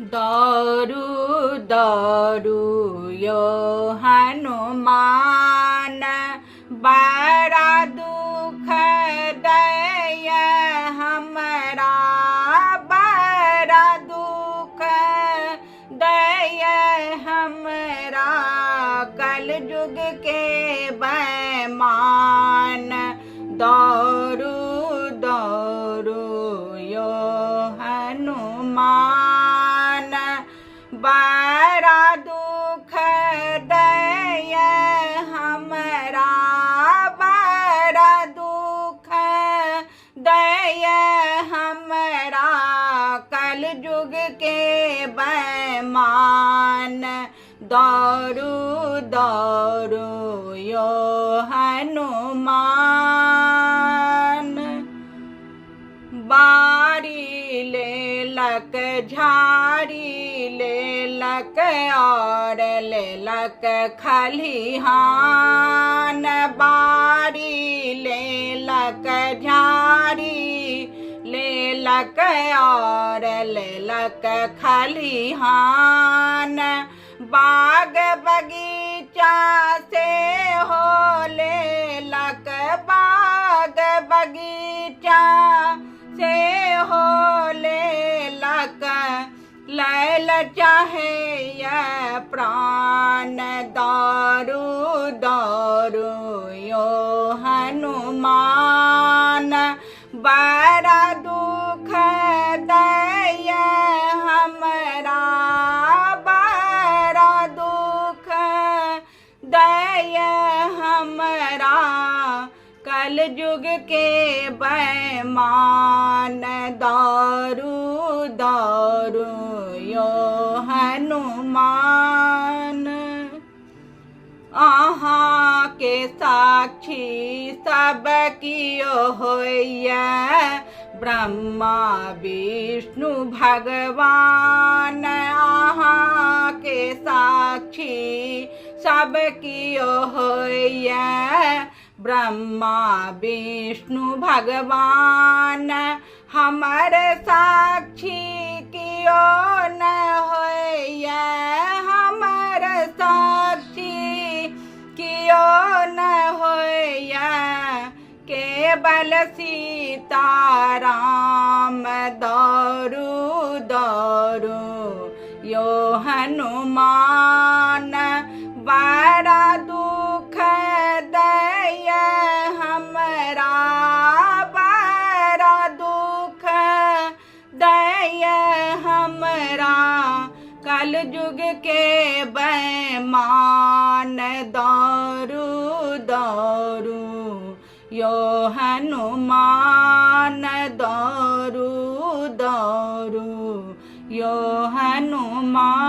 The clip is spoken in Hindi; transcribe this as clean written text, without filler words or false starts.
दौड़ू दौड़ू यो हनुमान, बड़ा दुख दय हमरा, बड़ा दुख दय हमरा, कल युग के बैमान। दौड़ू दौड़ू यो हनुमान, बड़ा दुख दय हमरा, बड़ा दुख दय हमरा, कल युग के बैमान। दौड़ू दौड़ू यो हनुमान, बारी लेलक झाड़ी लेलक और लेलक खलिहान, बारी लेलक झाड़ी लेलक और लेलक खलिहान, बाग बगीचा से हो लेलक, बाग बगीचा से हो लेलक, लैल चाहे यह प्राण। दौड़ू दौड़ू यो हनुमान, बड़ा दुख दय हमरा, बड़ा दुख दय हमरा, कल युग के बैमान। दौड़ू दौड़ू यो हनुमान, अहाँ के साक्षी सब कियो होइए, ब्रह्मा विष्णु भगवान, अहाँ के साक्षी सब कियो होइए, ब्रह्मा विष्णु भगवान, हमर साक्षी कियो न होइए, हमर साक्षी कियो न होइए, केवल सीताराम। दौड़ू दौड़ू यो हनुमान, बड़ा दुख दय हमरा, बड़ा दुख दय हमरा, कल युग के बैमान। दौड़ू दौड़ू यो हनुमान, दौड़ू दौड़ू यो हनुमान।